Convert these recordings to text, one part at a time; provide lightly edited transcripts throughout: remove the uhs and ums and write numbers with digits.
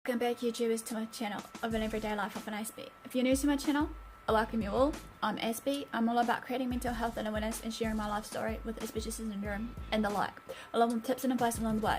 Welcome back, YouTubers, to my channel of an everyday life of an Aspie. If you're new to my channel, I welcome you all. I'm Aspie. I'm all about creating mental health and awareness and sharing my life story with Aspie syndrome and the like, along with tips and advice along the way,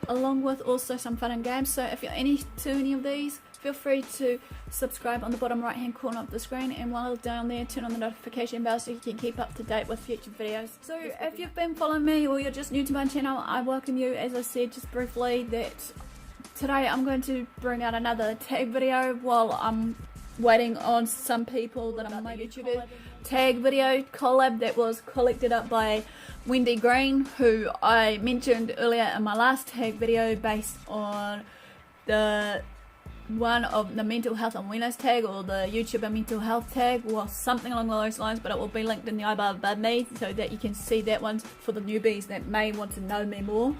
along with also some fun and games. So if you're to any of these, feel free to subscribe on the bottom right hand corner of the screen, and while down there, turn on the notification bell so you can keep up to date with future videos. So if you've been following me or you're just new to my channel, I welcome you. As I said just briefly, that today I'm going to bring out another tag video while I'm waiting on some people that I'm my YouTuber tag video collab that was collected up by Wendy Green, who I mentioned earlier in my last tag video based on the one of the mental health and wellness tag, or the YouTuber mental health tag, or something along those lines, but it will be linked in the eye bar above me so that you can see that one for the newbies that may want to know me more,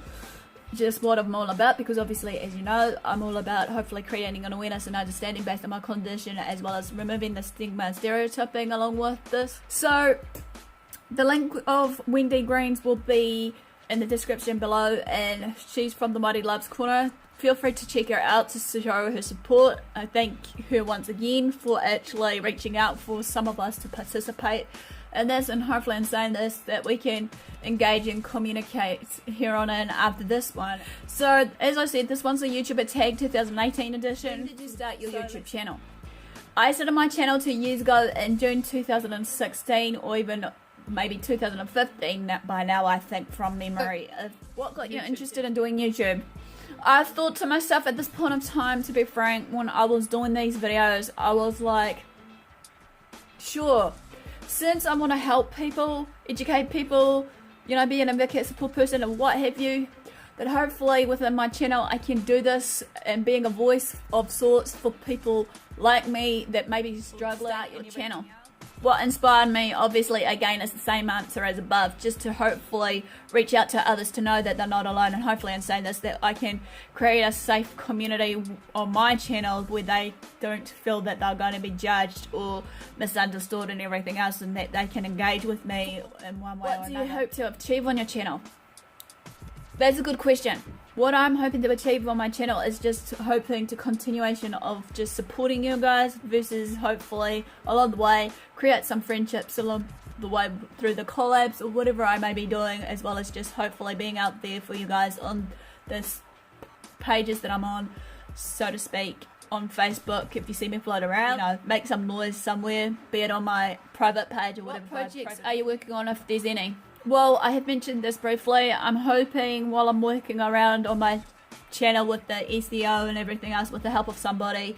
just what I'm all about, because obviously, as you know, I'm all about hopefully creating an awareness and understanding based on my condition, as well as removing the stigma and stereotyping along with this. So the link of Wendy Green's will be in the description below, and she's from the Mighty Loves Corner. Feel free to check her out to show her support. I thank her once again for actually reaching out for some of us to participate in this, and hopefully in saying this that we can engage and communicate here on in after this one. So as I said, this one's a YouTuber tag 2018 edition. When did you start your YouTube channel? I started my channel 2 years ago in June 2016, or even maybe 2015 by now, I think, from memory. What got you interested in doing YouTube? I thought to myself at this point of time, to be frank, when I was doing these videos, I was like, sure, since I want to help people, educate people, you know, be an advocate, support person, and what have you, that hopefully within my channel I can do this and being a voice of sorts for people like me that maybe struggle out your channel. What inspired me, obviously, again, is the same answer as above, just to hopefully reach out to others to know that they're not alone, and hopefully in saying this, that I can create a safe community on my channel where they don't feel that they're going to be judged or misunderstood and everything else, and that they can engage with me in one way or another. What do you hope to achieve on your channel? That's a good question. What I'm hoping to achieve on my channel is just hoping to continuation of just supporting you guys, versus hopefully along the way create some friendships along the way through the collabs or whatever I may be doing, as well as just hopefully being out there for you guys on this pages that I'm on, so to speak, on Facebook. If you see me float around, you know, make some noise somewhere, be it on my private page or whatever. What projects are you working on, if there's any? Well, I have mentioned this briefly. I'm hoping while I'm working around on my channel with the SEO and everything else with the help of somebody,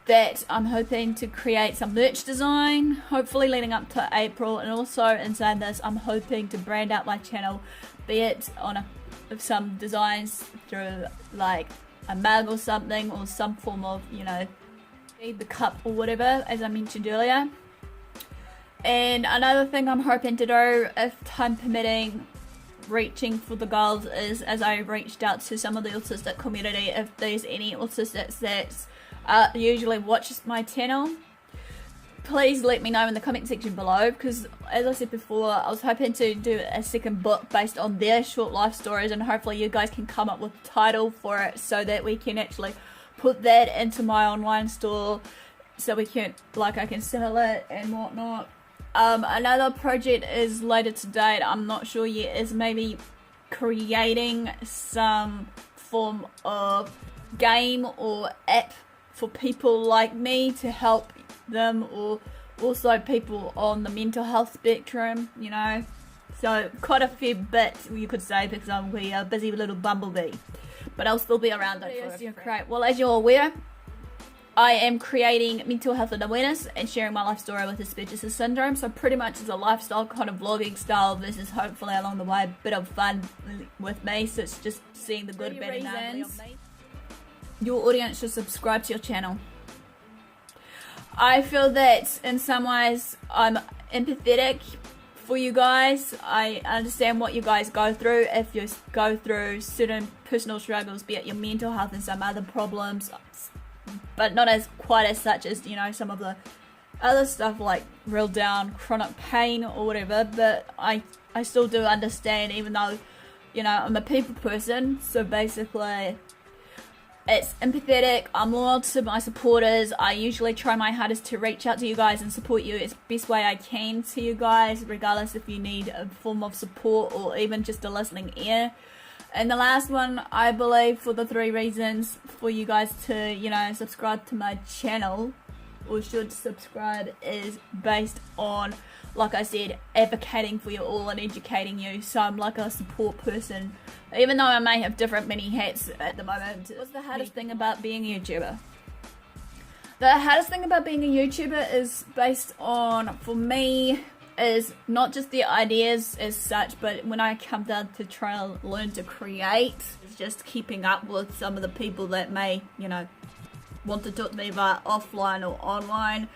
that I'm hoping to create some merch design, hopefully leading up to April. And also in saying this, I'm hoping to brand out my channel, be it on some designs through like a mug or something, or some form of, you know, the cup or whatever, as I mentioned earlier. And another thing I'm hoping to do, if time permitting, reaching for the goals, is as I reached out to some of the autistic community, if there's any autistics that usually watches my channel, please let me know in the comment section below, because as I said before, I was hoping to do a second book based on their short life stories, and hopefully you guys can come up with a title for it so that we can actually put that into my online store, so we can, like, I can sell it and whatnot. Another project is later to date, I'm not sure yet, is maybe creating some form of game or app for people like me to help them, or also people on the mental health spectrum, you know. So quite a fair bit, you could say, because I'm a busy little bumblebee, but I'll still be around it for Well, as you're aware, I am creating mental health and awareness and sharing my life story with Aspie syndrome. So pretty much it's a lifestyle kind of vlogging style. This is hopefully along the way a bit of fun with me. So it's just seeing the good, bad, and ugly of me. Your audience should subscribe to your channel. I feel that in some ways I'm empathetic for you guys. I understand what you guys go through if you go through certain personal struggles, be it your mental health and some other problems, but not as quite as such as, you know, some of the other stuff like real down chronic pain or whatever. But I still do understand, even though, you know, I'm a people person. So basically It's empathetic. I'm loyal to my supporters. I usually try my hardest to reach out to you guys and support you as best way I can to you guys, regardless if you need a form of support or even just a listening ear. And the last one, I believe, for the 3 reasons for you guys to, you know, subscribe to my channel, or should subscribe, is based on, like I said, advocating for you all and educating you. So I'm like a support person, even though I may have different many hats at the moment. What's the hardest thing about being a YouTuber? The hardest thing about being a YouTuber is based on, for me, is not just the ideas as such, but when I come down to try and learn to create, it's just keeping up with some of the people that may, you know, want to talk to me about offline or online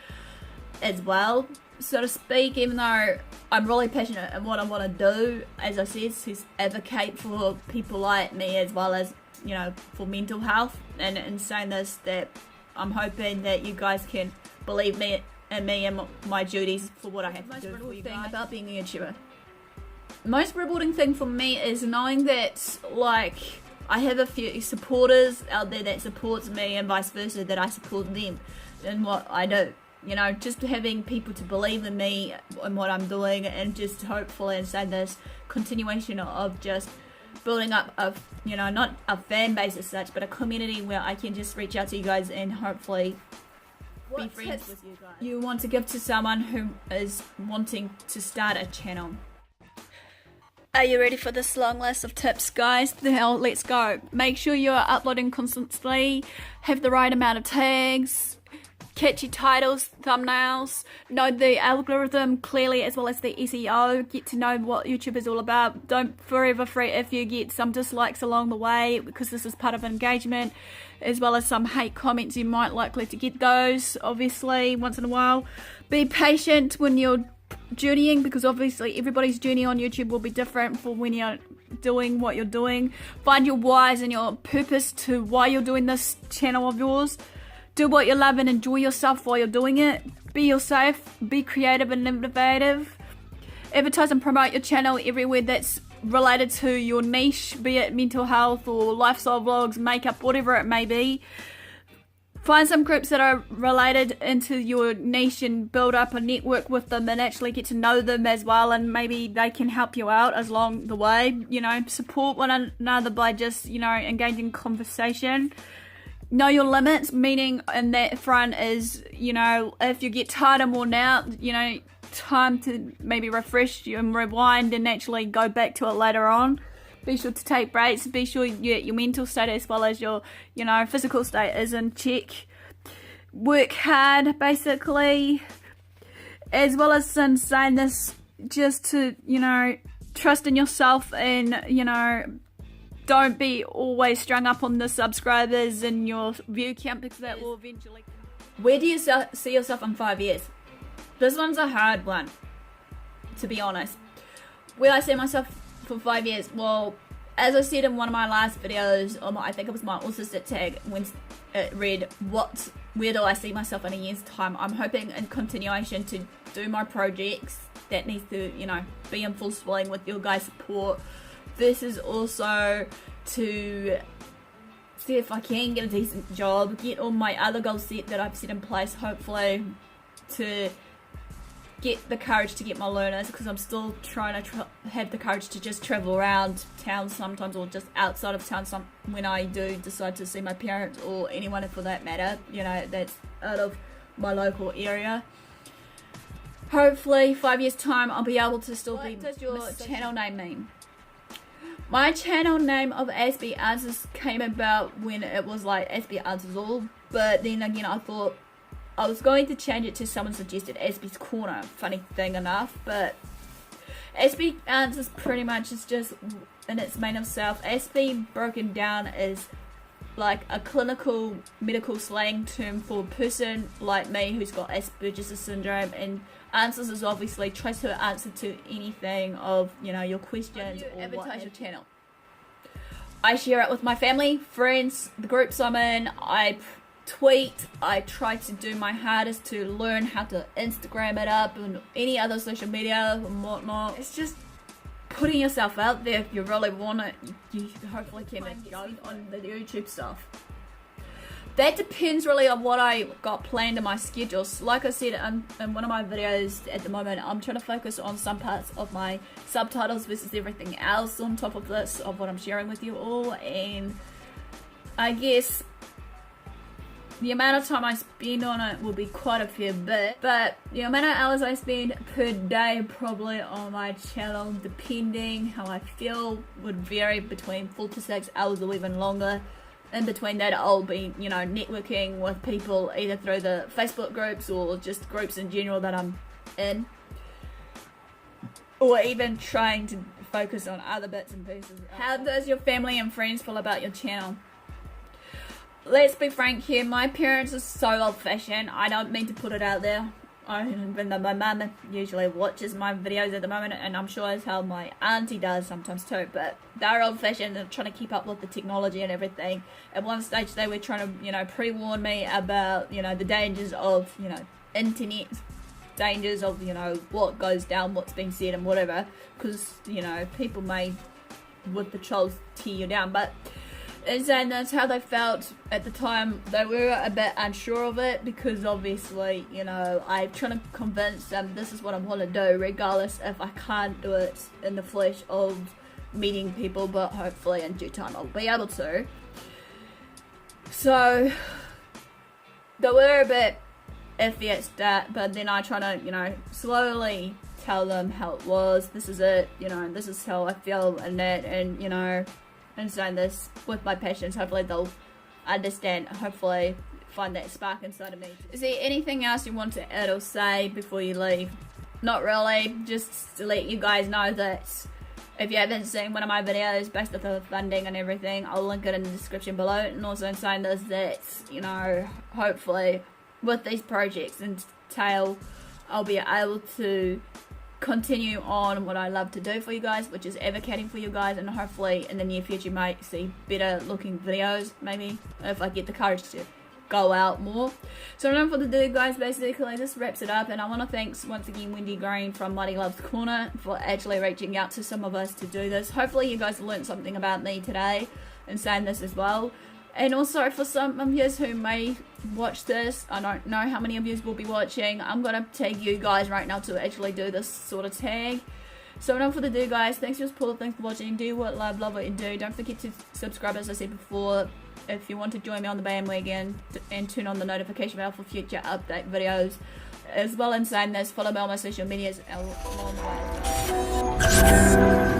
as well, so to speak. Even though I'm really passionate in what I want to do, as I said, to advocate for people like me, as well as, you know, for mental health. And in saying this, that I'm hoping that you guys can believe me and my duties for what I have to do for you guys. About being a YouTuber, most rewarding thing for me is knowing that, like, I have a few supporters out there that supports me, and vice versa, that I support them in what I do. You know, just having people to believe in me and what I'm doing, and just hopefully, and say this, continuation of just building up a, you know, not a fan base as such, but a community where I can just reach out to you guys and hopefully be friends with you guys. You want to give to someone who is wanting to start a channel. Are you ready for this long list of tips, guys? Now let's go. Make sure you are uploading constantly, have the right amount of tags, catchy titles, thumbnails, know the algorithm clearly, as well as the SEO. Get to know what YouTube is all about. Don't forever fret if you get some dislikes along the way, because this is part of engagement, as well as some hate comments. You might likely to get those, obviously, once in a while. Be patient when you're journeying, because obviously everybody's journey on YouTube will be different for when you're doing what you're doing. Find your whys and your purpose to why you're doing this channel of yours. Do what you love and enjoy yourself while you're doing it. Be yourself, be creative and innovative. Advertise and promote your channel everywhere that's related to your niche, be it mental health or lifestyle vlogs, makeup, whatever it may be. Find some groups that are related into your niche and build up a network with them and actually get to know them as well, and maybe they can help you out along the way. You know, support one another by just, you know, engaging conversation. Know your limits, meaning in that front is, you know, if you get tired and worn out, you know, time to maybe refresh and rewind and actually go back to it later on. Be sure to take breaks. Be sure your mental state as well as your, you know, physical state is in check. Work hard, basically, as well as in saying this, just to, you know, trust in yourself, and, you know, don't be always strung up on the subscribers and your view count, because that will eventually. Where do you see yourself in 5 years? This one's a hard one, to be honest. Where I see myself for 5 years, well, as I said in one of my last videos, I think it was my autistic tag, when it read, where do I see myself in a year's time? I'm hoping in continuation to do my projects that needs to, you know, be in full swing with your guys' support. This is also to see if I can get a decent job, get all my other goals set that I've set in place, hopefully to get the courage to get my learners, because I'm still trying to have the courage to just travel around town sometimes, or just outside of town when I do decide to see my parents or anyone for that matter, you know, that's out of my local area. Hopefully 5 years time I'll be able to still be. What does your channel name mean? My channel name of Aspie Answers came about when it was like Aspie Answers All, but then again I thought I was going to change it to someone suggested Aspie's Corner, funny thing enough, but Aspie Answers pretty much is just in its main of self. Aspie broken down is like a clinical medical slang term for a person like me who's got Asperger's syndrome, and Answers is obviously tries to answer to anything of, you know, your questions or advertise your channel. I share it with my family, friends, the groups I'm in. I tweet. I try to do my hardest to learn how to Instagram it up and any other social media and whatnot. It's just putting yourself out there. If you really want it, you hopefully can go on the YouTube stuff. that depends really on what I got planned in my schedules. Like I said in one of my videos at the moment, I'm trying to focus on some parts of my subtitles versus everything else on top of this, of what I'm sharing with you all. And I guess the amount of time I spend on it will be quite a fair bit, but the amount of hours I spend per day probably on my channel, depending how I feel, would vary between 4 to 6 hours or even longer. In between that, I'll be, you know, networking with people either through the Facebook groups or just groups in general that I'm in, or even trying to focus on other bits and pieces. How does your family and friends feel about your channel? Let's be frank here, my parents are so old-fashioned. I don't mean to put it out there. Even though my mum usually watches my videos at the moment, and I'm sure as hell my auntie does sometimes too, but they're old-fashioned and trying to keep up with the technology and everything. At one stage they were trying to, you know, pre-warn me about, you know, the dangers of, you know, internet, dangers of, you know, what goes down, what's being said and whatever, because, you know, people may, with the trolls, tear you down. But and saying that's how they felt at the time. They were a bit unsure of it because obviously, you know, I'm trying to convince them this is what I want to do, regardless if I can't do it in the flesh of meeting people, but hopefully in due time I'll be able to. So they were a bit iffy at start, but then I try to, you know, slowly tell them how it was. This is it, you know, this is how I feel and that, and, you know, and saying this with my passions, hopefully they'll understand, hopefully find that spark inside of me. Is there anything else you want to add or say before you leave? Not really, just to let you guys know that if you haven't seen one of my videos based off the funding and everything, I'll link it in the description below. And also in saying this, that, you know, hopefully with these projects in tail, I'll be able to continue on what I love to do for you guys, which is advocating for you guys, and hopefully in the near future you might see better looking videos, maybe if I get the courage to go out more. So enough for the do, guys. Basically this wraps it up, and I want to thank once again Wendy Green from Mighty Love's Corner for actually reaching out to some of us to do this. Hopefully you guys learned something about me today and saying this as well. And also for some of you who may watch this, I don't know how many of you will be watching, I'm going to tag you guys right now to actually do this sort of tag. So enough for the do, guys. Thanks for your support, thanks for watching. Do what love what you do. Don't forget to subscribe, as I said before, if you want to join me on the bandwagon, and turn on the notification bell for future update videos. As well, in saying this, follow me on my social medias along the way.